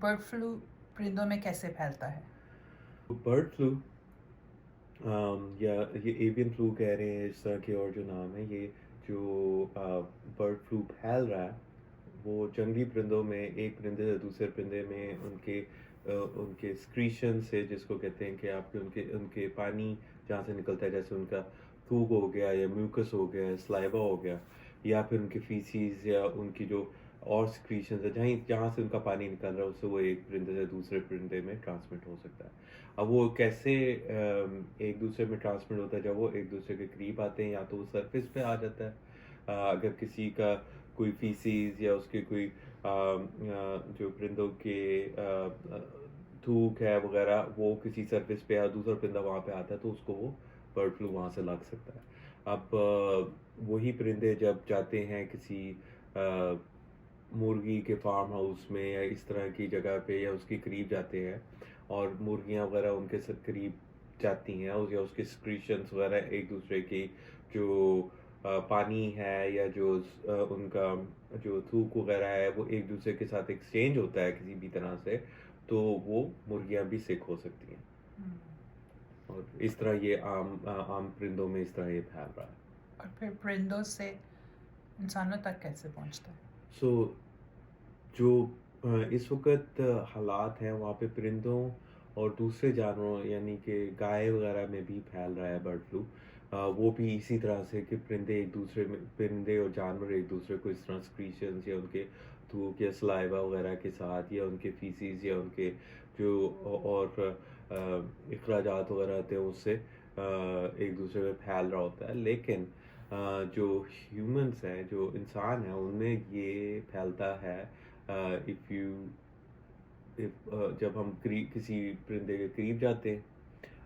Bird flu پرندوں میں کیسے پھیلتا ہے؟ برڈ فلو یا یہ ایوین فلو کہہ رہے ہیں، اس طرح کے اور جو نام ہے، یہ جو برڈ فلو پھیل رہا ہے وہ جنگلی پرندوں میں ایک پرندے سے دوسرے پرندے میں ان کے سکریشن سے، جس کو کہتے ہیں کہ آپ کے ان کے پانی جہاں سے نکلتا ہے، جیسے ان کا تھوک ہو گیا یا میوکس ہو گیا، سلائیوا ہو گیا، یا پھر ان کی فیسیز یا ان کی جو اور سکریشنز ہے جہاں سے ان کا پانی نکل رہا ہے، اس سے وہ ایک پرندے سے دوسرے پرندے میں ٹرانسمٹ ہو سکتا ہے۔ اب وہ کیسے ایک دوسرے میں ٹرانسمٹ ہوتا ہے؟ جب وہ ایک دوسرے کے قریب آتے ہیں، یا تو وہ سرفیس پہ آ جاتا ہے، اگر کسی کا کوئی فیسیز یا اس کے کوئی جو پرندوں کے تھوک ہے وغیرہ وہ کسی سرفیس پہ یا دوسرا پرندہ وہاں پہ آتا ہے، تو اس کو وہ برڈ فلو وہاں سے لگ سکتا ہے۔ اب وہی پرندے جب جاتے ہیں کسی مرغی کے فارم ہاؤس میں یا اس طرح کی جگہ پہ، یا اس کے قریب جاتے ہیں، اور مرغیاں وغیرہ ان کے قریب جاتی ہیں، یا اس کے سکریشنز وغیرہ ایک دوسرے کی جو پانی ہے یا جو ان کا جو تھوک وغیرہ ہے وہ ایک دوسرے کے ساتھ ایکسچینج ہوتا ہے کسی بھی طرح سے، تو وہ مرغیاں بھی سک ہو سکتی ہیں، اور اس طرح یہ عام پرندوں میں اس طرح یہ پھیل رہا ہے۔ اور پھر پرندوں سے انسانوں تک کیسے پہنچتا ہے؟ سو جو اس وقت حالات ہیں وہاں پہ پرندوں اور دوسرے جانوروں یعنی کہ گائے وغیرہ میں بھی پھیل رہا ہے برڈ فلو، وہ بھی اسی طرح سے کہ پرندے اور جانور ایک دوسرے کو اس طرح سکریشنز یا ان کے تھوک یا سلائیوا وغیرہ کے ساتھ، یا ان کے فیسیز یا ان کے جو اور اخراجات وغیرہ ہوتے ہیں اس سے ایک دوسرے میں پھیل رہا ہوتا ہے۔ لیکن جو ہیومنس ہیں، جو انسان ہیں، ان میں یہ پھیلتا ہے جب ہم کسی پرندے کے قریب جاتے ہیں،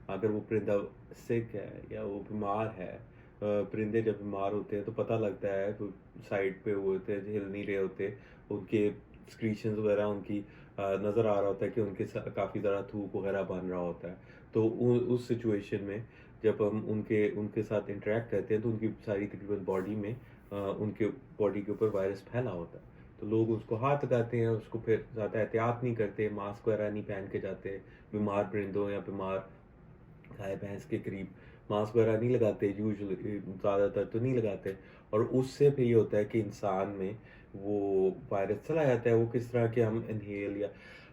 اگر وہ پرندہ سک ہے یا وہ بیمار ہے۔ پرندے جب بیمار ہوتے ہیں تو پتہ لگتا ہے، تو سائڈ پہ وہ ہوتے ہیں، ہل نہیں رہے ہوتے، ان کے سکریشنز وغیرہ ان کی نظر آ رہا ہوتا ہے کہ ان کے کافی زیادہ تھوک وغیرہ بن رہا ہوتا ہے۔ تو اس سچویشن میں جب ہم ان کے ساتھ انٹریکٹ کرتے ہیں تو ان کی ساری تقریباً باڈی میں ان کے باڈی کے اوپر وائرس پھیلا ہوتا ہے، تو لوگ اس کو ہاتھ لگاتے ہیں، اس کو پھر زیادہ احتیاط نہیں کرتے، ماسک وغیرہ نہیں پہن کے جاتے، بیمار پرندوں یا بیمار گائے بھینس کے قریب ماسک وغیرہ نہیں لگاتے، یوزلی زیادہ تر تو نہیں لگاتے، اور اس سے پھر یہ ہوتا ہے کہ انسان میں وہ وائرس چلا جاتا ہے۔ وہ کس طرح کہ ہم انہیل یا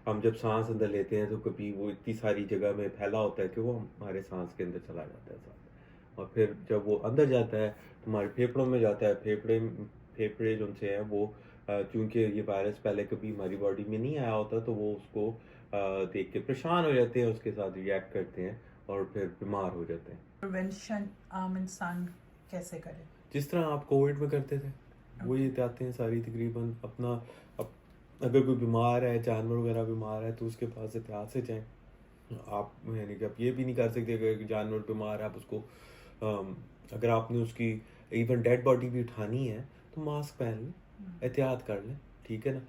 ہم جب سانس اندر لیتے ہیں تو کبھی وہ اتنی ساری جگہ میں پھیلا ہوتا ہے کہ وہ ہمارے سانس کے اندر چلا جاتا ہے ساتھ، اور پھر جب وہ اندر جاتا ہے تو ہمارے پھیپھڑوں میں جاتا ہے، پھیپھڑے جو ان سے ہیں وہ چونکہ یہ وائرس پہلے کبھی ہماری باڈی میں نہیں آیا ہوتا، تو وہ اس کو دیکھ کے پریشان ہو جاتے ہیں، اس کے ساتھ ریئیکٹ کرتے ہیں اور پھر بیمار ہو جاتے ہیں۔ پریونشن عام انسان کیسے کرے؟ جس طرح آپ کووڈ میں کرتے تھے وہی احتیاطیں ساری تقریباً اپنا اگر کوئی بیمار ہے، جانور وغیرہ بیمار ہے، تو اس کے پاس احتیاط سے جائیں۔ آپ یعنی کہ آپ یہ بھی نہیں کر سکتے کہ جانور بیمار ہے آپ اس کو اگر آپ نے اس کی ایون ڈیڈ باڈی بھی اٹھانی ہے تو ماسک پہن لیں، احتیاط کر لیں، ٹھیک ہے نا۔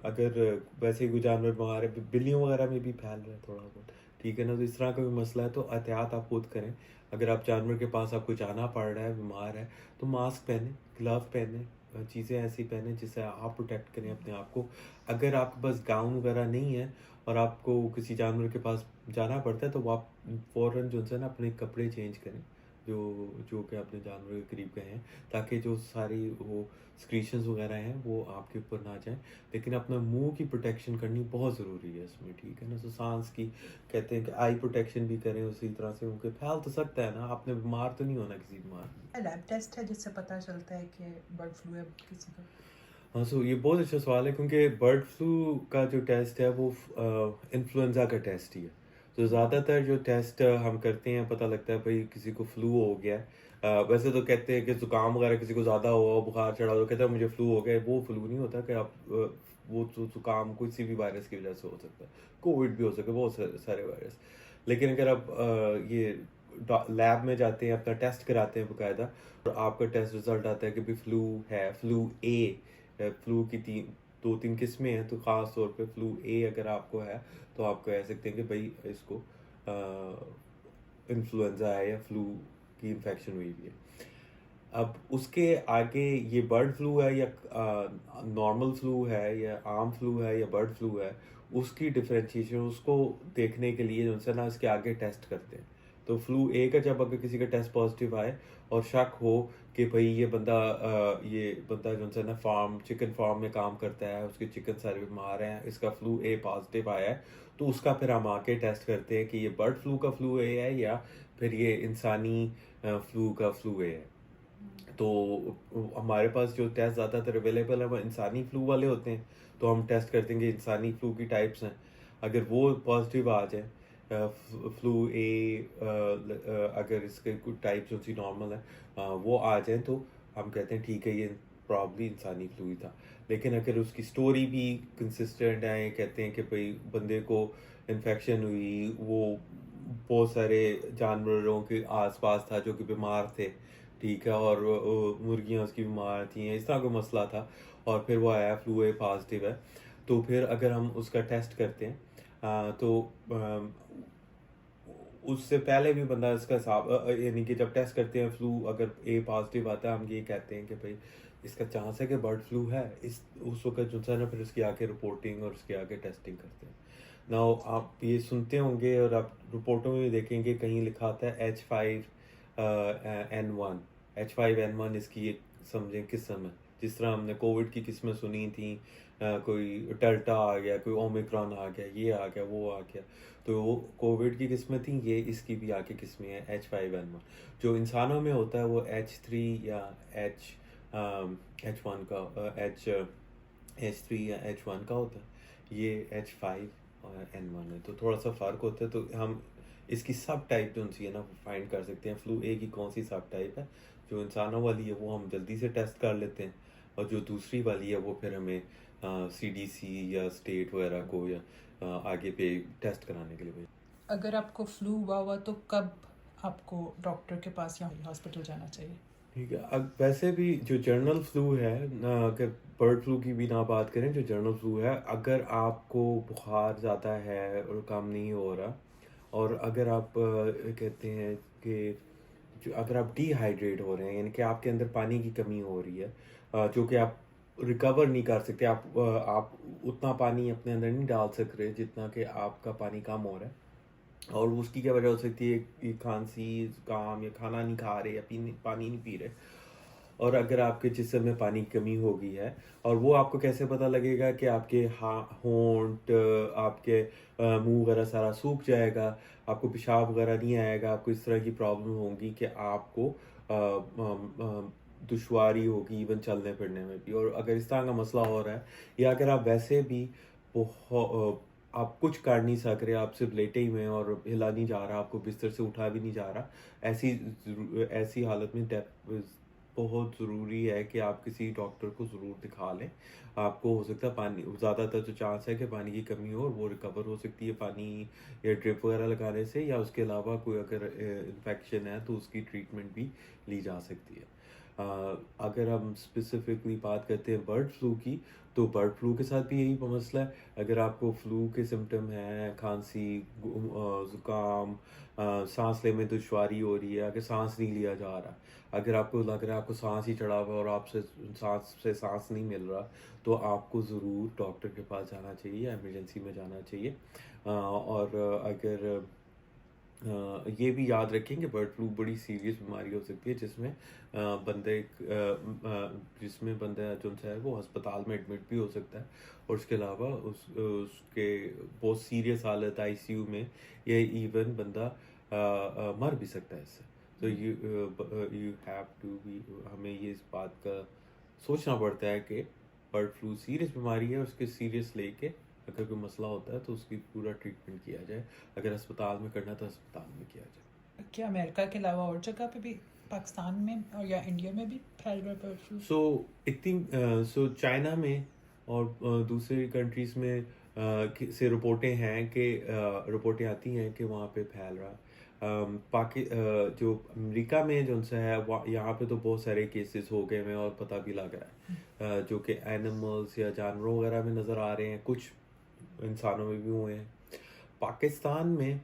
اگر ویسے کوئی جانور بیمار ہے، بلیوں وغیرہ میں بھی پھیل رہا ہے تھوڑا بہت، ٹھیک ہے نا، تو اس طرح کا کوئی مسئلہ ہے تو احتیاط آپ خود کریں۔ اگر آپ جانور کے پاس آپ کو جانا پڑ رہا ہے، بیمار ہے، تو ماسک پہنیں، گلو پہنیں، چیزیں ایسی پہنیں جس سے آپ پروٹیکٹ کریں اپنے آپ کو۔ اگر آپ کے پاس گاؤن وغیرہ نہیں ہے اور آپ کو کسی جانور کے پاس جانا پڑتا ہے، تو آپ فوراً جو ہے نا اپنے کپڑے چینج کریں جو کہ اپنے جانور کے قریب گئے ہیں، تاکہ جو ساری وہ سکریشنز وغیرہ ہیں وہ آپ کے اوپر نہ جائیں۔ لیکن اپنا منہ کی پروٹیکشن کرنی بہت ضروری ہے اس میں، ٹھیک ہے نا۔ تو سانس کی کہتے ہیں کہ آئی پروٹیکشن بھی کریں اسی طرح سے، کیونکہ پھیل تو سکتا ہے نا، آپ نے بیمار تو نہیں ہونا کسی بیمار۔ لیب ٹیسٹ ہے جس سے پتہ چلتا ہے کہ برڈ فلو ہے کسی کو؟ ہاں، سو یہ بہت اچھا سوال ہے، کیونکہ برڈ فلو کا جو ٹیسٹ ہے وہ انفلوئنزا کا ٹیسٹ ہی ہے۔ تو زیادہ تر جو ٹیسٹ ہم کرتے ہیں پتہ لگتا ہے بھائی کسی کو فلو ہو گیا ہے۔ ویسے تو کہتے ہیں کہ زکام وغیرہ کسی کو زیادہ ہوا، بخار چڑھا ہو، کہتے ہیں مجھے فلو ہو گیا، وہ فلو نہیں ہوتا کہ آپ وہ زکام کسی بھی وائرس کی وجہ سے ہو سکتا ہے، کووڈ بھی ہو سکتا ہے، بہت سارے وائرس۔ لیکن اگر آپ یہ لیب میں جاتے ہیں، اپنا ٹیسٹ کراتے ہیں باقاعدہ، اور آپ کا ٹیسٹ رزلٹ آتا ہے کہ بھی فلو ہے، فلو اے، فلو کی دو تین قسمیں ہیں، تو خاص طور پہ فلو اے اگر آپ کو ہے تو آپ کہہ سکتے ہیں کہ بھائی اس کو انفلوئنزا ہے یا فلو کی انفیکشن ہوئی بھی ہے۔ اب اس کے آگے یہ برڈ فلو ہے یا نارمل فلو ہے یا عام فلو ہے یا برڈ فلو ہے، اس کی ڈفرینشیشن اس کو دیکھنے کے لیے جو ہے نا اس کے آگے ٹیسٹ کرتے ہیں. تو فلو اے کا جب اگر کسی کا ٹیسٹ پازیٹیو آئے اور شک ہو کہ بھئی یہ بندہ جو ہے نا چکن فارم میں کام کرتا ہے، اس کے چکن سارے بیمار ہیں، اس کا فلو اے پازیٹیو آیا ہے، تو اس کا پھر ہم آ کے ٹیسٹ کرتے ہیں کہ یہ برڈ فلو کا فلو اے ہے یا پھر یہ انسانی فلو کا فلو اے ہے. تو ہمارے پاس جو ٹیسٹ زیادہ تر اویلیبل ہے وہ انسانی فلو والے ہوتے ہیں، تو ہم ٹیسٹ کرتے ہیں کہ انسانی فلو کی ٹائپس ہیں. اگر وہ پازیٹیو آ جائیں فلو اے، اگر اس کے کچھ ٹائپس جو سی نارمل ہے وہ آ جائیں تو ہم کہتے ہیں ٹھیک ہے یہ پرابلی انسانی فلو ہی تھا. لیکن اگر اس کی سٹوری بھی کنسسٹنٹ ہے، کہتے ہیں کہ بھئی بندے کو انفیکشن ہوئی، وہ بہت سارے جانوروں کے آس پاس تھا جو کہ بیمار تھے، ٹھیک ہے، اور مرغیاں اس کی بیمار تھیں، اس طرح کا مسئلہ تھا، اور پھر وہ آیا فلو اے پازیٹیو ہے، تو پھر اگر ہم اس کا ٹیسٹ کرتے ہیں تو اس سے پہلے بھی بندہ اس کا حساب یعنی کہ جب ٹیسٹ کرتے ہیں فلو اگر اے پازیٹیو آتا ہے، ہم یہ کہتے ہیں کہ بھئی اس کا چانس ہے کہ برڈ فلو ہے. اس وقت جو ہے نا پھر اس کی آگے رپورٹنگ اور اس کی آگے ٹیسٹنگ کرتے ہیں. نا آپ یہ سنتے ہوں گے اور آپ رپورٹوں میں بھی دیکھیں گے کہیں لکھا ہوتا ہے H5N1. H5N1 اس کی ایک سمجھیں قسم ہے، جس طرح ہم نے کووڈ کی قسمیں سنی تھیں، کوئی ڈیلٹا آ گیا، کوئی اومیکرون آ گیا، یہ آ گیا، وہ آ گیا. تو وہ کووڈ کی قسمیں تھیں، یہ اس کی بھی آگے قسمیں ہیں H5N1. جو انسانوں میں ہوتا ہے وہ H3 یا H1 کا H3 یا H1 کا ہوتا ہے، یہ H5N1 ہے. تو تھوڑا سا فرق ہوتا ہے. تو ہم اس کی سب ٹائپ جو سی ہے نا فائنڈ کر سکتے ہیں فلو اے کی کون سی سب ٹائپ ہے. جو انسانوں والی ہے وہ ہم جلدی سے ٹیسٹ کر لیتے ہیں، اور جو دوسری والی ہے وہ پھر ہمیں CDC یا اسٹیٹ وغیرہ کو یا آگے پہ ٹیسٹ کرانے کے لیے بھیجیں. اگر آپ کو فلو ہوا تو کب آپ کو ڈاکٹر کے پاس یا ہاسپٹل جانا چاہیے؟ ٹھیک ہے. اب ویسے بھی جو جرنل فلو ہے نا، اگر برڈ فلو کی بھی نہ بات کریں، جو جرنل فلو ہے، اگر آپ کو بخار زیادہ ہے اور کم نہیں ہو رہا، اور اگر آپ کہتے ہیں کہ اگر آپ ڈی ہائیڈریٹ ہو رہے ہیں، یعنی کہ آپ کے اندر پانی کی کمی ہو رہی ہے، جو کہ آپ ریکور نہیں کر سکتے، آپ اتنا پانی اپنے اندر نہیں ڈال سک رہے جتنا کہ آپ کا پانی کم ہو رہا ہے، اور اس کی کیا وجہ ہو سکتی ہے کہ کھانسی، زکام، یا کھانا نہیں کھا رہے، یا پانی نہیں پی رہے، اور اگر آپ کے جسم میں پانی کی کمی ہو گئی ہے، اور وہ آپ کو کیسے پتہ لگے گا کہ آپ کے ہونٹ، آپ کے منہ وغیرہ سارا سوکھ جائے گا، آپ کو پیشاب وغیرہ نہیں آئے گا، آپ کو اس طرح کی پرابلم ہوں گی کہ آپ کو دشواری ہوگی ایون چلنے پھرنے میں بھی. اور اگر اس طرح کا مسئلہ ہو رہا ہے، یا اگر آپ ویسے بھی آپ کچھ کر نہیں سک رہے، آپ صرف لیٹے ہی ہوئے ہیں اور ہلا نہیں جا رہا، آپ کو بستر سے اٹھا بھی نہیں جا رہا، ایسی حالت میں بہت ضروری ہے کہ آپ کسی ڈاکٹر کو ضرور دکھا لیں. آپ کو ہو سکتا ہے پانی زیادہ تر جو چانس ہے کہ پانی کی کمی ہو، اور وہ ریکور ہو سکتی ہے پانی یا ڈرپ وغیرہ لگانے سے، یا اس کے علاوہ کوئی اگر انفیکشن ہے تو اس کی ٹریٹمنٹ بھی لی جا سکتی ہے. اگر ہم اسپیسیفکلی بات کرتے ہیں برڈ فلو کی، تو برڈ فلو کے ساتھ بھی یہی مسئلہ ہے. اگر آپ کو فلو کے سمٹم ہیں، کھانسی، زکام، سانس لینے میں دشواری ہو رہی ہے، اگر سانس نہیں لیا جا رہا، اگر آپ کو لگ رہا ہے آپ کو سانس ہی چڑھا ہوا اور آپ سے سانس نہیں مل رہا، تو آپ کو ضرور ڈاکٹر کے پاس جانا چاہیے، ایمرجنسی میں جانا چاہیے. اور اگر یہ بھی یاد رکھیں کہ برڈ فلو بڑی سیریس بیماری ہو سکتی ہے، جس میں بندہ جو ہے وہ ہسپتال میں ایڈمٹ بھی ہو سکتا ہے، اور اس کے علاوہ اس کے بہت سیریس حالت ICU میں، یا ایون بندہ مر بھی سکتا ہے اس سے. تو یو ہیو ٹو بی، ہمیں یہ اس بات کا سوچنا پڑتا ہے کہ برڈ فلو سیریس بیماری ہے، اور اس کے سیریس لے کے اگر کوئی مسئلہ ہوتا ہے تو اس کی پورا ٹریٹمنٹ کیا جائے. اگر ہسپتال میں کرنا ہے تو ہسپتال میں کیا جائے. کیا امریکہ کے علاوہ اور جگہ پہ بھی، پاکستان میں اور یا انڈیا میں بھی پھیل رہا ہے برڈ فلو؟ سو چائنا میں اور دوسری کنٹریز میں سے رپورٹیں آتی ہیں کہ وہاں پہ پھیل رہا. جو امریکہ میں جو سے ہے، یہاں پہ تو بہت سارے کیسز ہو گئے ہیں اور پتہ بھی لگ رہا ہے، جو کہ اینیملز یا جانوروں وغیرہ میں نظر آ رہے ہیں، کچھ انسانوں میں بھی ہوئے ہیں. پاکستان میں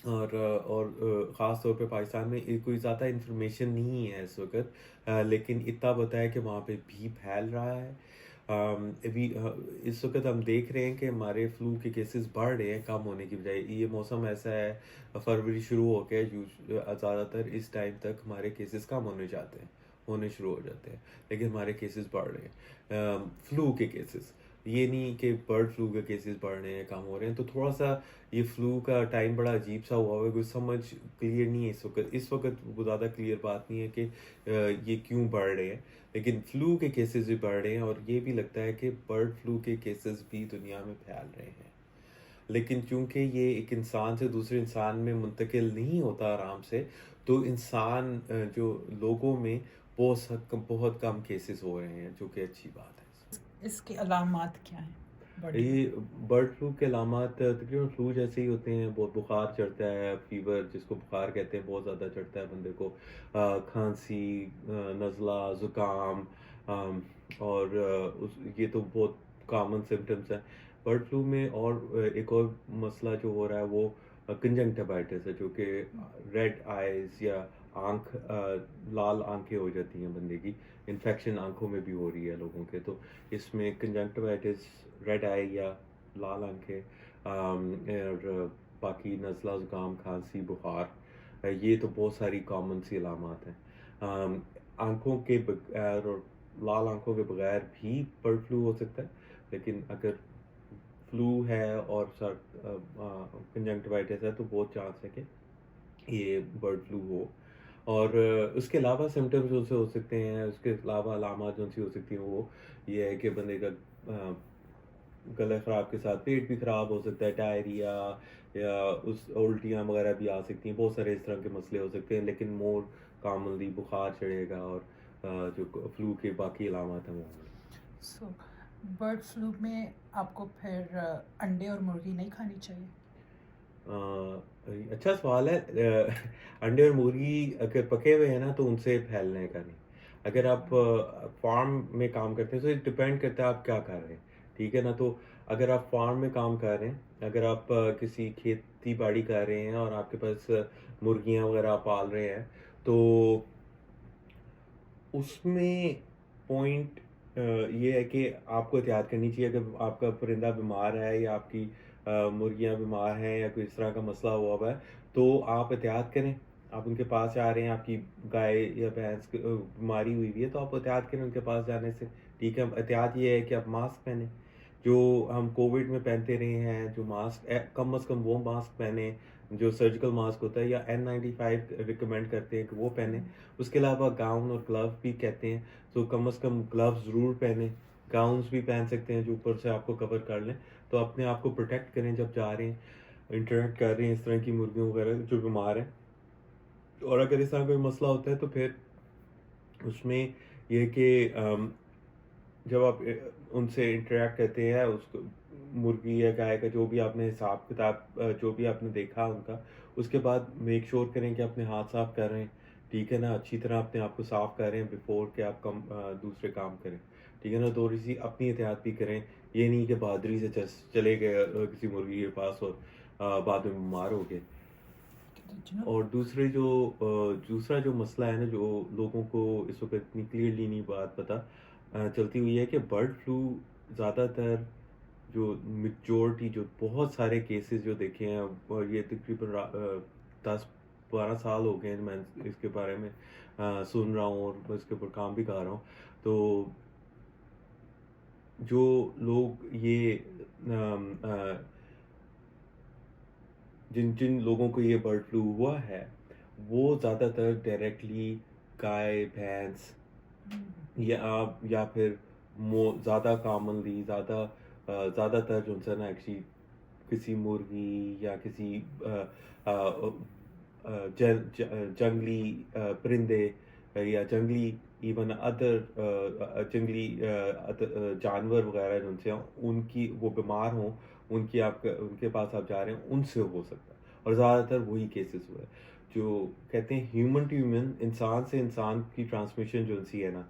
اور خاص طور پہ پاکستان میں کوئی زیادہ انفارمیشن نہیں ہے اس وقت، لیکن اتنا پتہ ہے کہ وہاں پہ بھی پھیل رہا ہے. ابھی اس وقت ہم دیکھ رہے ہیں کہ ہمارے فلو کے کیسز بڑھ رہے ہیں کم ہونے کی بجائے. یہ موسم ایسا ہے، فروری شروع ہو کے زیادہ تر اس ٹائم تک ہمارے کیسز کم ہونے شروع ہو جاتے ہیں، لیکن ہمارے کیسز بڑھ رہے ہیں فلو کے کیسز. یہ نہیں کہ برڈ فلو کے کیسز بڑھ رہے ہیں کم ہو رہے ہیں. تو تھوڑا سا یہ فلو کا ٹائم بڑا عجیب سا ہوا ہے، کوئی سمجھ کلیئر نہیں ہے اس وقت وہ زیادہ کلیئر بات نہیں ہے کہ یہ کیوں بڑھ رہے ہیں. لیکن فلو کے کیسز بھی بڑھ رہے ہیں، اور یہ بھی لگتا ہے کہ برڈ فلو کے کیسز بھی دنیا میں پھیل رہے ہیں. لیکن چونکہ یہ ایک انسان سے دوسرے انسان میں منتقل نہیں ہوتا آرام سے، تو انسان جو لوگوں میں بہت کم کیسز ہو رہے ہیں، جو کہ اچھی بات ہے. اس کی علامات کیا ہیں؟ یہ برڈ فلو کے علامات تقریباً فلو جیسے ہی ہوتے ہیں. بہت بخار چڑھتا ہے، فیور جس کو بخار کہتے ہیں بہت زیادہ چڑھتا ہے بندے کو، کھانسی، نزلہ، زکام، اور یہ تو بہت کامن سمٹمس ہیں برڈ فلو میں. اور ایک اور مسئلہ جو ہو رہا ہے وہ کنجنکٹیوائٹس ہے، جو کہ ریڈ آئیز یا لال آنکھیں ہو جاتی ہیں بندے کی. انفیکشن آنکھوں میں بھی ہو رہی ہے لوگوں کے. تو اس میں کنجنکٹیوائٹس، ریڈ آئی یا لال آنکھیں، اور باقی نزلہ، زکام، کھانسی، بخار، یہ تو بہت ساری کامن سی علامات ہیں. آنکھوں کے بغیر اور لال آنکھوں کے بغیر بھی برڈ فلو ہو سکتا ہے، لیکن اگر فلو ہے اور کنجنکٹیوائٹس ہے تو بہت چانس ہے کہ یہ برڈ فلو ہو. اور اس کے علاوہ سمٹمز جو سے ہو سکتے ہیں، اس کے علاوہ علامات جو سی ہو سکتی ہیں، وہ یہ ہے کہ بندے کا گلے خراب کے ساتھ پیٹ بھی خراب ہو سکتا ہے، ڈائریا یا الٹیاں وغیرہ بھی آ سکتی ہیں. بہت سارے اس طرح کے مسئلے ہو سکتے ہیں، لیکن مور کامنلی بخار چڑھے گا، اور جو فلو کے باقی علامات ہیں وہ ہوں گے. سو برڈ فلو میں آپ کو پھر انڈے اور مرغی نہیں کھانی چاہیے؟ اچھا سوال ہے. انڈے اور مرغی اگر پکے ہوئے ہیں نا تو ان سے پھیلنے کا نہیں. اگر آپ فارم میں کام کرتے ہیں تو یہ ڈپینڈ کرتا ہے آپ کیا کر رہے ہیں، ٹھیک ہے نا. تو اگر آپ فارم میں کام کر رہے ہیں، اگر آپ کسی کھیتی باڑی کر رہے ہیں اور آپ کے پاس مرغیاں وغیرہ پال رہے ہیں، تو اس میں پوائنٹ یہ ہے کہ آپ کو احتیاط کرنی چاہیے. اگر آپ کا پرندہ بیمار ہے یا آپ کی مرغیاں بیمار ہیں یا کوئی اس طرح کا مسئلہ ہوا ہے، تو آپ احتیاط کریں. آپ ان کے پاس جا رہے ہیں، آپ کی گائے یا بھینس بیماری ہوئی ہوئی ہے، تو آپ احتیاط کریں ان کے پاس جانے سے، ٹھیک ہے. احتیاط یہ ہے کہ آپ ماسک پہنیں، جو ہم کووڈ میں پہنتے رہے ہیں، جو ماسک کم از کم وہ ماسک پہنیں جو سرجیکل ماسک ہوتا ہے، یا N95 ریکمینڈ کرتے ہیں کہ وہ پہنیں. اس کے علاوہ گاؤن اور گلو بھی کہتے ہیں، تو کم از کم گلوز ضرور پہنیں. گاؤنس بھی پہن سکتے ہیں جو اوپر سے آپ کو کور کر لیں. تو اپنے آپ کو پروٹیکٹ کریں جب جا رہے ہیں، انٹریکٹ کر رہے ہیں اس طرح کی مرغیوں وغیرہ جو بیمار ہیں. اور اگر اس طرح کوئی مسئلہ ہوتا ہے تو پھر اس میں یہ کہ جب آپ ان سے انٹریکٹ کرتے ہیں، اس کو مرغی یا گائے کا جو بھی آپ نے حساب کتاب جو بھی آپ نے دیکھا ان کا، اس کے بعد میک شور کریں کہ اپنے ہاتھ صاف کر رہے ہیں، ٹھیک ہے نا. اچھی طرح اپنے آپ کو صاف کر رہے ہیں بیفور کہ آپ دوسرے کام کریں، ٹھیک ہے نا. تھوڑی سی اپنی احتیاط بھی کریں. یہ نہیں کہ بہادری سے چلے گئے کسی مرغی کے پاس اور بعد میں بیمار ہو گئے. اور دوسرا جو مسئلہ ہے نا، جو لوگوں کو اس وقت اتنی کلیئرلی نہیں بات پتہ چلتی ہوئی ہے، کہ برڈ فلو زیادہ تر جو میجورٹی جو بہت سارے کیسز جو دیکھے ہیں، اور یہ تقریباً 10-12 سال ہو گئے ہیں میں اس کے بارے میں سن رہا ہوں اور اس کے اوپر کام بھی کر رہا ہوں. تو جو لوگ یہ جن لوگوں کو یہ برڈ فلو ہوا ہے، وہ زیادہ تر ڈائریکٹلی گائے، بھینس یا پھر زیادہ کامنلی زیادہ تر جو ہے نا ایکچولی کسی مرغی یا کسی جنگلی پرندے یا جنگلی ایون ادر جنگلی جانور وغیرہ جن سے ان کی وہ بیمار ہوں، ان کے پاس آپ جا رہے ہیں، ان سے ہو سکتا ہے. اور زیادہ تر وہی کیسز ہوئے جو کہتے ہیں ہیومن ٹو ہیومن، انسان سے انسان کی ٹرانسمیشن جو سی ہے نا،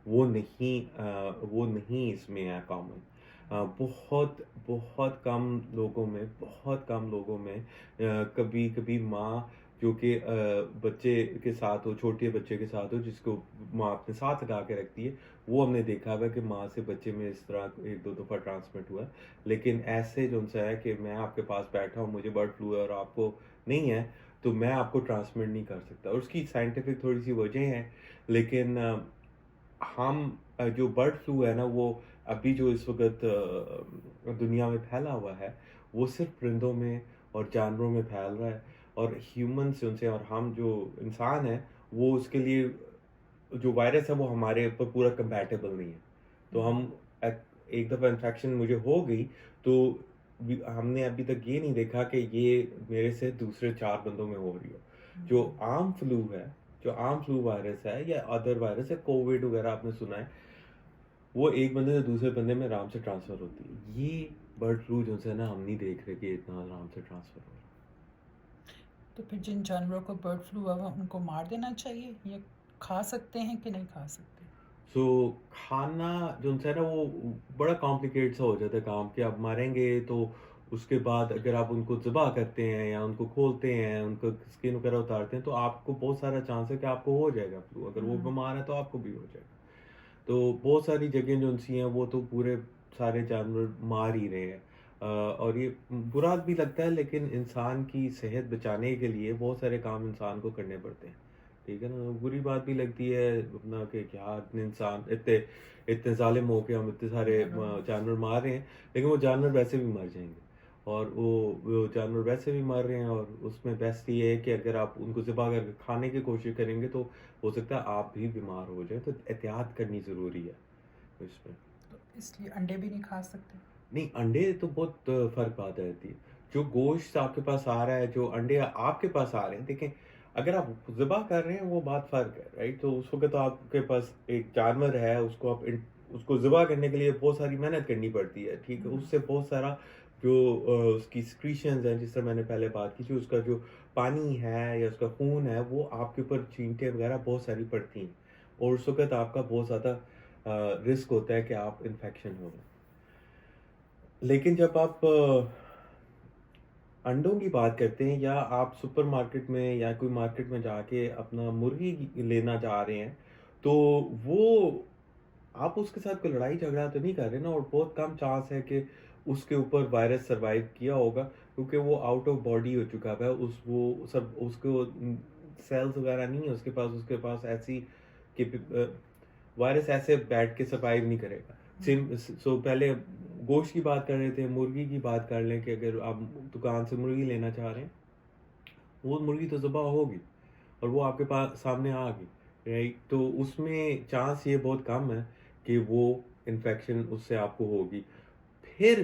وہ نہیں اس میں ہے کامن. بہت بہت کم لوگوں میں کبھی کبھی ماں جو کہ بچے کے ساتھ ہو، چھوٹے بچے کے ساتھ ہو، جس کو ماں اپنے ساتھ لگا کے رکھتی ہے، وہ ہم نے دیکھا ہوا ہے کہ ماں سے بچے میں اس طرح ایک دو دفعہ ٹرانسمٹ ہوا ہے. لیکن ایسے جو ان سے ہے کہ میں آپ کے پاس بیٹھا ہوں، مجھے برڈ فلو ہے اور آپ کو نہیں ہے، تو میں آپ کو ٹرانسمٹ نہیں کر سکتا. اور اس کی سائنٹیفک تھوڑی سی وجہ ہیں، لیکن ہم جو برڈ فلو ہے نا، وہ ابھی جو اس وقت دنیا میں پھیلا ہوا ہے، وہ صرف پرندوں میں اور جانوروں میں پھیل رہا ہے، اور ہیومنس ان سے، اور ہم جو انسان ہیں وہ اس کے لیے جو وائرس ہے وہ ہمارے اوپر پورا کمپیٹیبل نہیں ہے. تو ہم ایک دفعہ انفیکشن مجھے ہو گئی تو ہم نے ابھی تک یہ نہیں دیکھا کہ یہ میرے سے دوسرے 4 بندوں میں ہو رہی ہو. جو عام فلو ہے، جو عام فلو وائرس ہے یا ادر وائرس ہے، کووڈ وغیرہ آپ نے سنا ہے، وہ ایک بندے سے دوسرے بندے میں آرام سے ٹرانسفر ہوتی ہے. یہ برڈ فلو جو ہے نا، ہم نہیں دیکھ رہے کہ اتنا آرام سے ٹرانسفر ہو رہا. تو پھر جن جانوروں کو برڈ فلو ہوا ان کو مار دینا چاہیے یا کھا سکتے ہیں کہ نہیں کھا سکتے؟ سو کھانا جو ہے نا، وہ بڑا کمپلیکیٹ سا ہو جاتا ہے کام، کہ آپ ماریں گے تو اس کے بعد اگر آپ ان کو ذبح کرتے ہیں یا ان کو کھولتے ہیں، ان کو اسکن وغیرہ اتارتے ہیں، تو آپ کو بہت سارا چانس ہے کہ آپ کو ہو جائے گا فلو. اگر وہ بیمار ہے تو آپ کو بھی ہو جائے گا. تو بہت ساری جگہیں جو سی ہیں وہ تو پورے سارے جانور مار ہی رہے ہیں. اور یہ برا بھی لگتا ہے، لیکن انسان کی صحت بچانے کے لیے بہت سارے کام انسان کو کرنے پڑتے ہیں. ٹھیک ہے نا. بری بات بھی لگتی ہے اپنا کہ کیا اتنے انسان اتنے ظالم ہو کے ہم اتنے سارے جانور مار رہے ہیں، لیکن وہ جانور ویسے بھی مر جائیں گے. اور وہ جانور ویسے بھی مر رہے ہیں، اور اس میں بیسٹ یہ ہے کہ اگر آپ ان کو ذبح کر کے کھانے کی کوشش کریں گے تو ہو سکتا ہے آپ بھی بیمار ہو جائیں. تو احتیاط کرنی ضروری ہے اس میں. تو اس لیے انڈے بھی نہیں کھا سکتے؟ نہیں، انڈے تو بہت فرق بات رہتی ہے. جو گوشت آپ کے پاس آ رہا ہے، جو انڈے آپ کے پاس آ رہے ہیں، دیکھیں اگر آپ ذبح کر رہے ہیں وہ بات فرق ہے، رائٹ. تو اس وقت آپ کے پاس ایک جانور ہے، اس کو آپ اس کو ذبح کرنے کے لیے بہت ساری محنت کرنی پڑتی ہے. ٹھیک ہے. اس سے بہت سارا جو اس کی سیکریشنز ہیں، جس طرح میں نے پہلے بات کی تھی، اس کا جو پانی ہے یا اس کا خون ہے، وہ آپ کے اوپر چینٹیں وغیرہ بہت ساری پڑتی ہیں، اور اس وقت آپ کا بہت زیادہ رسک ہوتا ہے کہ آپ انفیکشن ہو جائیں. لیکن جب آپ انڈوں کی بات کرتے ہیں، یا آپ سپر مارکیٹ میں یا کوئی مارکیٹ میں جا کے اپنا مرغی لینا چاہ رہے ہیں، تو وہ آپ اس کے ساتھ کوئی لڑائی جھگڑا تو نہیں کر رہے نا. اور بہت کم چانس ہے کہ اس کے اوپر وائرس سروائیو کیا ہوگا، کیونکہ وہ آؤٹ آف باڈی ہو چکا ہے. وہ سب اس کو سیلز وغیرہ نہیں ہے اس کے پاس ایسی کہ وائرس ایسے بیٹھ کے سروائیو نہیں کرے گا. سو پہلے گوشت کی بات کر رہے تھے، مرغی کی بات کر لیں کہ اگر آپ دکان سے مرغی لینا چاہ رہے ہیں، وہ مرغی تو ذبح ہوگی اور وہ آپ کے پاس سامنے آ گئی، رائٹ. تو اس میں چانس یہ بہت کم ہے کہ وہ انفیکشن اس سے آپ کو ہوگی. پھر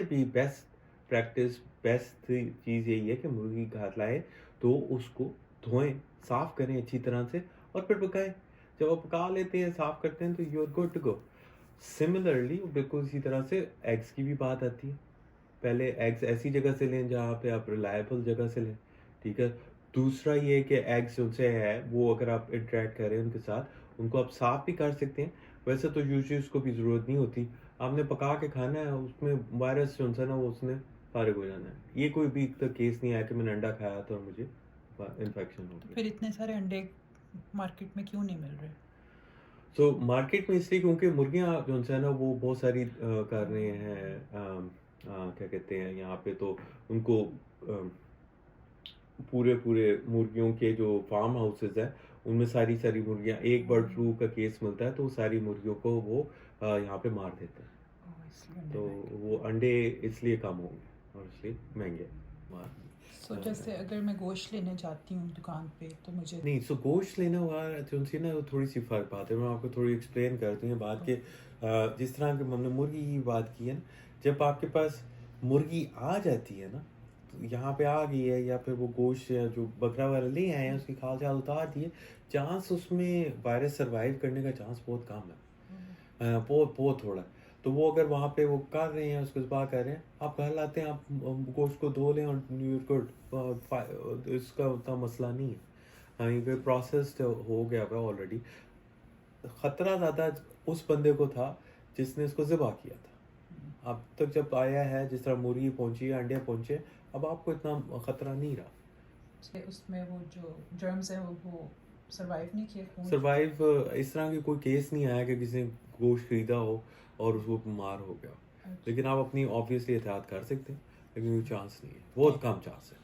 بھی بیسٹ پریکٹس، بیسٹ چیز یہی ہے کہ مرغی کا ہاتھ لائے تو اس کو دھوئیں، صاف کریں اچھی طرح سے، اور پھر پکائیں. جب آپ پکا لیتے ہیں، صاف کرتے ہیں، تو you are good to go. Similarly بالکل اسی طرح سے ایگز کی بھی بات آتی ہے. پہلے ایگز ایسی جگہ سے لیں جہاں پہ آپ ریلائبل جگہ سے لیں. ٹھیک ہے. دوسرا یہ کہ ایگز ان سے ہے، وہ اگر آپ انٹریکٹ کریں ان کے ساتھ، ان کو آپ صاف بھی کر سکتے ہیں. ویسے تو یوزلی اس کو بھی ضرورت نہیں ہوتی، آپ نے پکا کے کھانا ہے، اس میں وائرس جو ہے نا وہ اس نے فارغ ہو جانا ہے. یہ کوئی بھی تک کیس نہیں آیا کہ میں نے انڈا کھایا تھا اور مجھے انفیکشن ہو گیا. پھر اتنے سارے انڈے مارکیٹ میں کیوں نہیں مل رہے؟ سو مارکیٹ میں اس لیے کیونکہ مرغیاں جو ہے نا وہ بہت ساری کر رہے ہیں، کیا کہتے ہیں یہاں پہ، تو ان کو پورے مرغیوں کے جو فارم ہاؤسز ہیں ان میں ساری مرغیاں، ایک برڈ فلو کا کیس ملتا ہے تو ساری مرغیوں کو وہ یہاں پہ مار دیتے ہیں. تو وہ انڈے اس لیے کم ہوں گے اور اس لیے مہنگے. سو جیسے اگر میں گوشت لینے جاتی ہوں دکان پہ تو مجھے نہیں، سو گوشت لینا ہوا جو سی نا تھوڑی سی فرق بات ہے. میں آپ کو تھوڑی ایکسپلین کرتی ہوں بات کہ جس طرح کہ ہم نے مرغی کی بات کی ہے نا، جب آپ کے پاس مرغی آ جاتی ہے نا، یہاں پہ آ گئی ہے، یا پھر وہ گوشت یا جو بکرا وغیرہ لے آئے ہیں اس کی کھال چھال اتار دی ہے، چانس اس میں وائرس سروائیو کرنے کا چانس بہت کم ہے، بہت تھوڑا. تو وہ اگر وہاں پہ وہ کر رہے ہیں، اس کو ذبح کر رہے ہیں، آپ گھر لاتے ہیں، آپ گوشت کو دھو لیں اور اس کا اتنا مسئلہ نہیں ہے. یہ پروسیسڈ ہو گیا ہوا آلریڈی. خطرہ زیادہ اس بندے کو تھا جس نے اس کو ذبح کیا تھا. اب تک جب آیا ہے جس طرح مرغی پہنچی ہے انڈے پہنچے اب آپ کو اتنا خطرہ نہیں رہا. اس میں وہ جو جرمز ہیں وہ سروائیو نہیں کیے خون سروائیو اس طرح کی کوئی کیس نہیں آیا کہ کسی نے گوشت خریدا ہو اور اس کو بیمار ہو گیا. لیکن آپ اپنی آبویسلی احتیاط کر سکتے ہیں لیکن کوئی چانس نہیں ہے, بہت کم چانس ہے.